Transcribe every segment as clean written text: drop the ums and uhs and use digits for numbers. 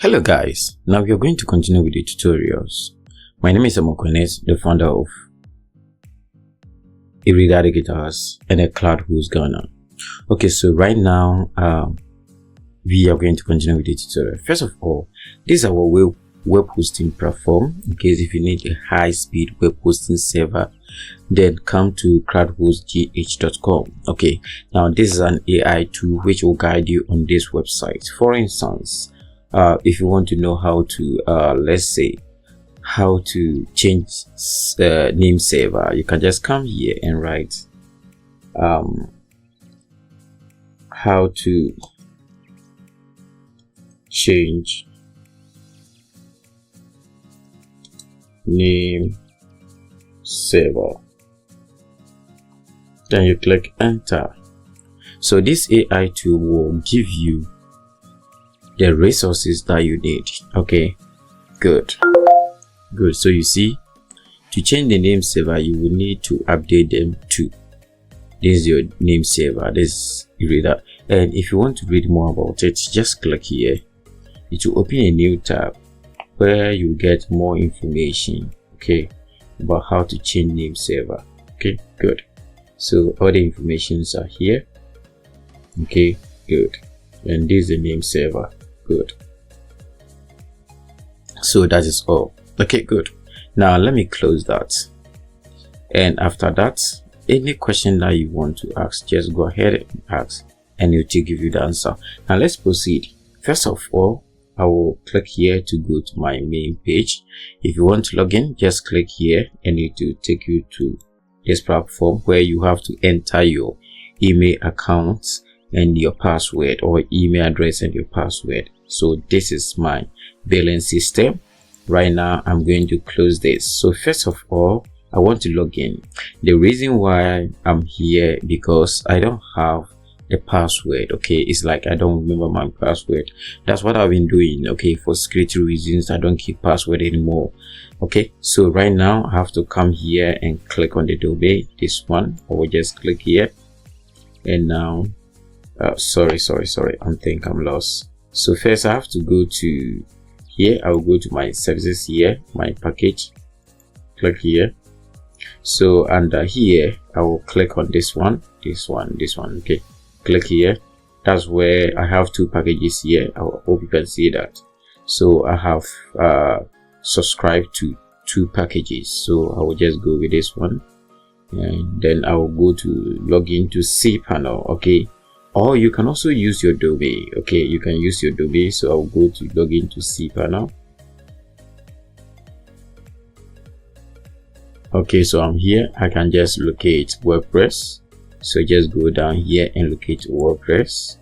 Hello guys, now we are going to continue with the tutorials. My name is Amokonet, the founder of Irida Guitars and a cloud host Ghana. Okay, so right now we are going to continue with the tutorial. First of all, this is our web hosting platform. In case if you need a high-speed web hosting server, then come to cloudhostgh.com. Okay, now this is an AI tool which will guide you on this website. For instance, if you want to know how to let's say how to change name server, you can just come here and write how to change name server, then you click enter. So this AI tool will give you the resources that you need. Okay, good. So you see, to change the name server, you will need to update them to this is your name server. This you read that, and if you want to read more about it, just click here. It will open a new tab where you get more information, okay, about how to change name server. Okay, good. So all the informations are here. Okay, good. And this is the name server. Good. So that is all. Okay, good. Now let me close that, and after that, any question that you want to ask, just go ahead and ask and it will give you the answer. Now let's proceed. First of all, I will click here to go to my main page. If you want to log in, just click here and it will take you to this platform where you have to enter your email account and your password, or email address and your password. So this is my billing system. Right now I'm going to close this. So first of all, I want to log in. The reason why I'm here because I don't have the password. Okay, it's like I don't remember my password. That's what I've been doing. Okay, for security reasons I don't keep password anymore. Okay, so right now I have to come here and click on the domain, this one. I will just click here, and now sorry, I think I'm lost. So first I have to go to here. I will go to my services here, my package, click here. So under here I will click on this one. Okay, click here. That's where I have two packages here. I hope you can see that. So I have subscribed to two packages, so I will just go with this one, and then I will go to log into cPanel. Okay, or you can also use your domain. Okay, you can use your domain. So I'll go to log into cPanel. Okay, so I'm here. I can just locate WordPress. So just go down here and locate WordPress.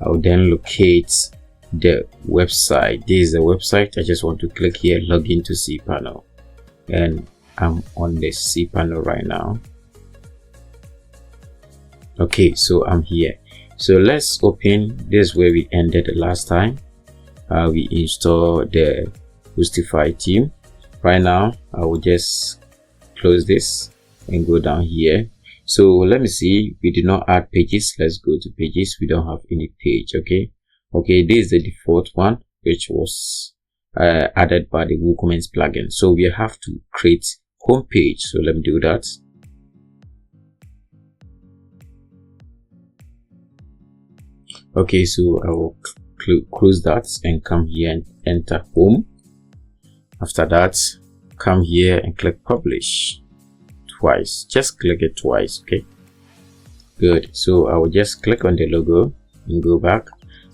I'll then locate the website. This is the website. I just want to click here, log into cPanel, and I'm on the cPanel right now. Okay, so I'm here. So let's open this where we ended the last time. We install the Hostify theme. Right now I will just close this and go down here. So let me see, we did not add pages. Let's go to pages. We don't have any page. Okay, this is the default one which was added by the WooCommerce plugin. So we have to create home page. So let me do that. Okay, so I will close that and come here and enter home. After that, come here and click publish twice. Just click it twice. Okay, good. So I will just click on the logo and go back.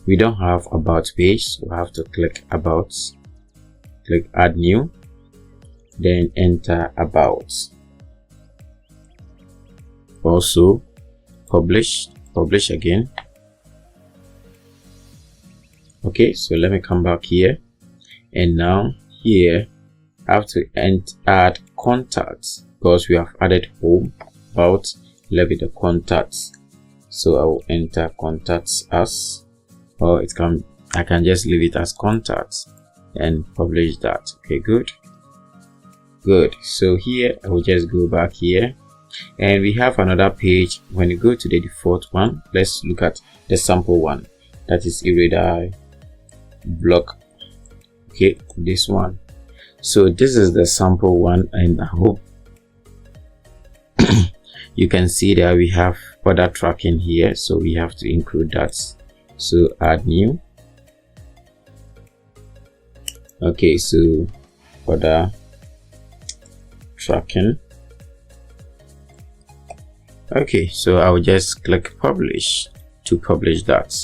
We don't have about page, so I have to click about, click add new, then enter about. Also publish again. Okay, so let me come back here, and now here I have to add contacts because we have added home, about, left with the contacts. So I will enter contacts as, or I can just leave it as contacts and publish that. Okay, good. So here I will just go back here, and we have another page. When you go to the default one, let's look at the sample one, that is Irida block. Okay, this one. So this is the sample one, and I hope you can see that we have other tracking here, so we have to include that. So add new. Okay, so other tracking. Okay, so I will just click publish to publish that.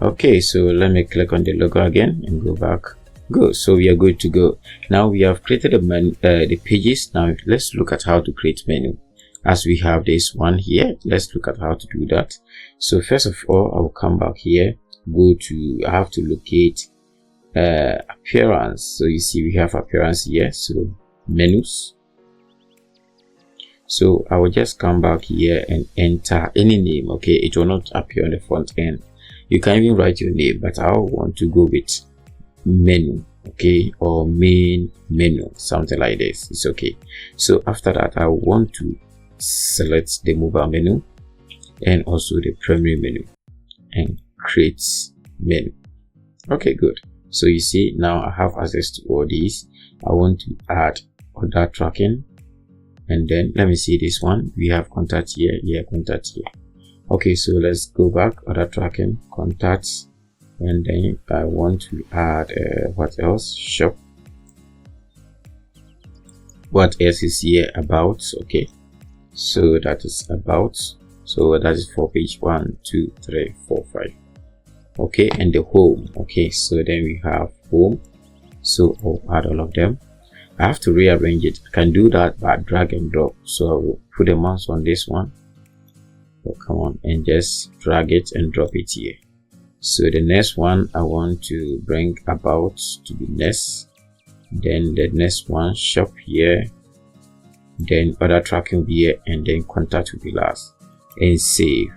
Okay, so let me click on the logo again and go back. Good, so we are good to go. Now we have created the pages. Now let's look at how to create menu. As we have this one here, let's look at how to do that. So first of all, I will come back here, I have to locate appearance. So you see we have appearance here, so menus. So I will just come back here and enter any name. Okay, it will not appear on the front end. You can even write your name, but I want to go with menu, okay, or main menu, something like this. It's okay. So after that, I want to select the mobile menu and also the primary menu and create menu. Okay, good. So you see now I have access to all these. I want to add other tracking, and then let me see this one. We have contact here, contact here. Okay, so let's go back, other tracking, contacts, and then I want to add what else? Shop. What else is here? About. Okay, so that is about. So that is for page 1, 2, 3, 4, 5. Okay, and the home. Okay, so then we have home. So I'll add all of them. I have to rearrange it. I can do that by drag and drop. So I will put the mouse on this one. So come on and just drag it and drop it here. So the next one I want to bring about to be next. Then the next one, shop here. Then other tracking here, and then contact will be last. And save.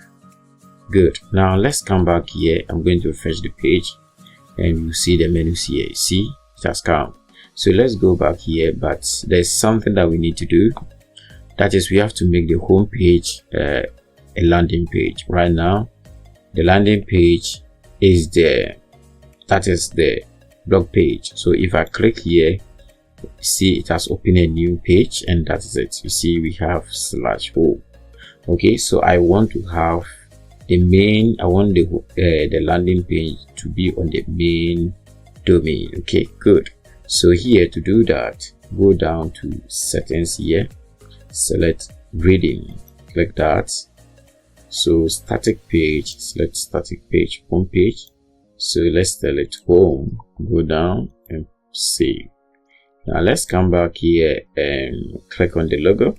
Good. Now let's come back here. I'm going to refresh the page, and you see the menus here. You see it has come. So let's go back here, but there's something that we need to do. That is, we have to make the home page a landing page. Right now the landing page is the blog page. So if I click here, see it has opened a new page, and that is it. You see we have /home. Okay, so I want to have the main, I want the landing page to be on the main domain. Okay, good. So here, to do that, go down to settings here, select reading, click that. So static page, select static page, home page. So let's select home, go down and save. Now let's come back here and click on the logo.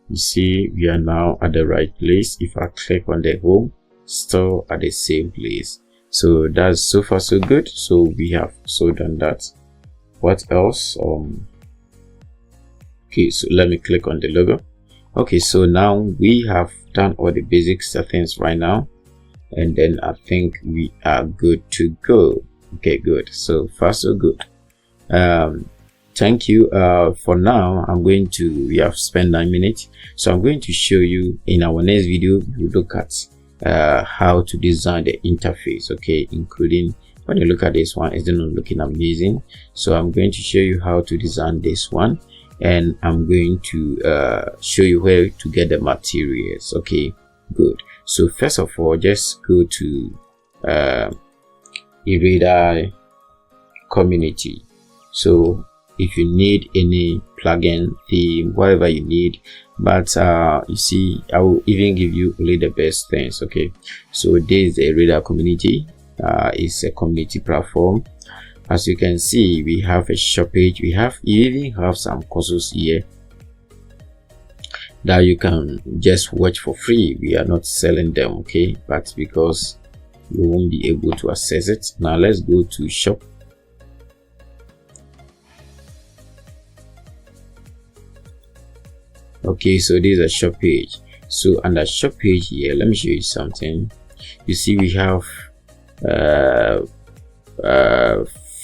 You see we are now at the right place. If I click on the home, still at the same place. So that's so far so good. So we have so done that. What else? Okay, so let me click on the logo. Okay, so now we have done all the basic settings right now, and then I think we are good to go. Okay, good. So far so good. Thank you. For now we have spent 9 minutes, so I'm going to show you in our next video. We look at how to design the interface, okay, including when you look at this one, it's not looking amazing. So I'm going to show you how to design this one, and I'm going to show you where to get the materials. Okay, good. So first of all, just go to Irida community. So if you need any plugin, theme, whatever you need, but you see I will even give you only the best things. Okay, so this is a Reader community. It's a community platform. As you can see, we have a shop page. You even have some courses here that you can just watch for free. We are not selling them, okay, but because you won't be able to access it. Now let's go to shop. Okay, so this is a shop page. So under shop page here, let me show you something. You see we have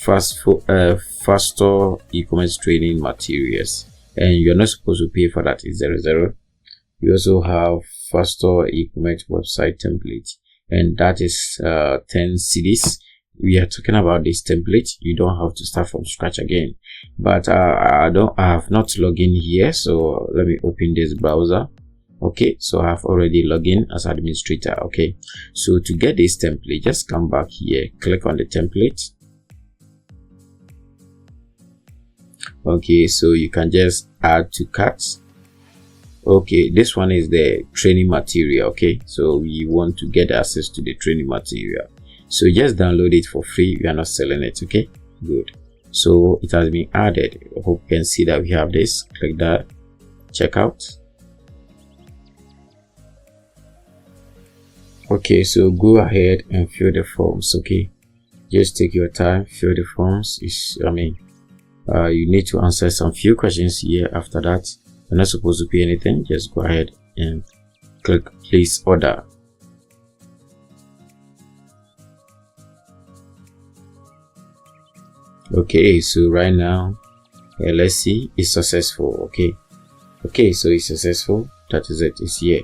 faster e-commerce training materials, and you're not supposed to pay for that. It's 00. We also have faster e-commerce website template, and that is 10 CDs. we are talking about this template. You don't have to start from scratch again. But I have not logged in here, so let me open this browser. Okay, so I have already logged in as administrator. Okay, so to get this template, just come back here, click on the template. Okay, so you can just add to carts. Okay, this one is the training material. Okay, so we want to get access to the training material, so just download it for free. We are not selling it. Okay, good. So it has been added. I hope you can see that we have this. Click that, check out. Okay, so go ahead and fill the forms. Okay, just take your time, fill the forms. You need to answer some few questions here. After that, you're not supposed to pay anything. Just go ahead and click place order. Okay, so right now, let's see, it's successful. Okay, so it's successful. That is it. It's here.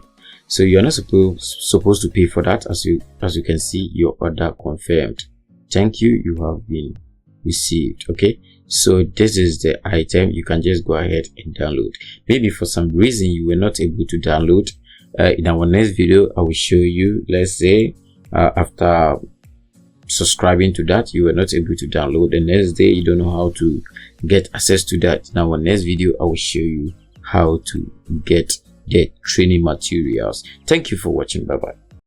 So you're not supposed to pay for that. As you can see, your order confirmed. Thank you. You have been received. Okay, so this is the item. You can just go ahead and download. Maybe for some reason you were not able to download. In our next video, I will show you. Let's say after subscribing to that, you were not able to download. The next day, you don't know how to get access to that. In our next video, I will show you how to get the training materials. Thank you for watching. Bye bye.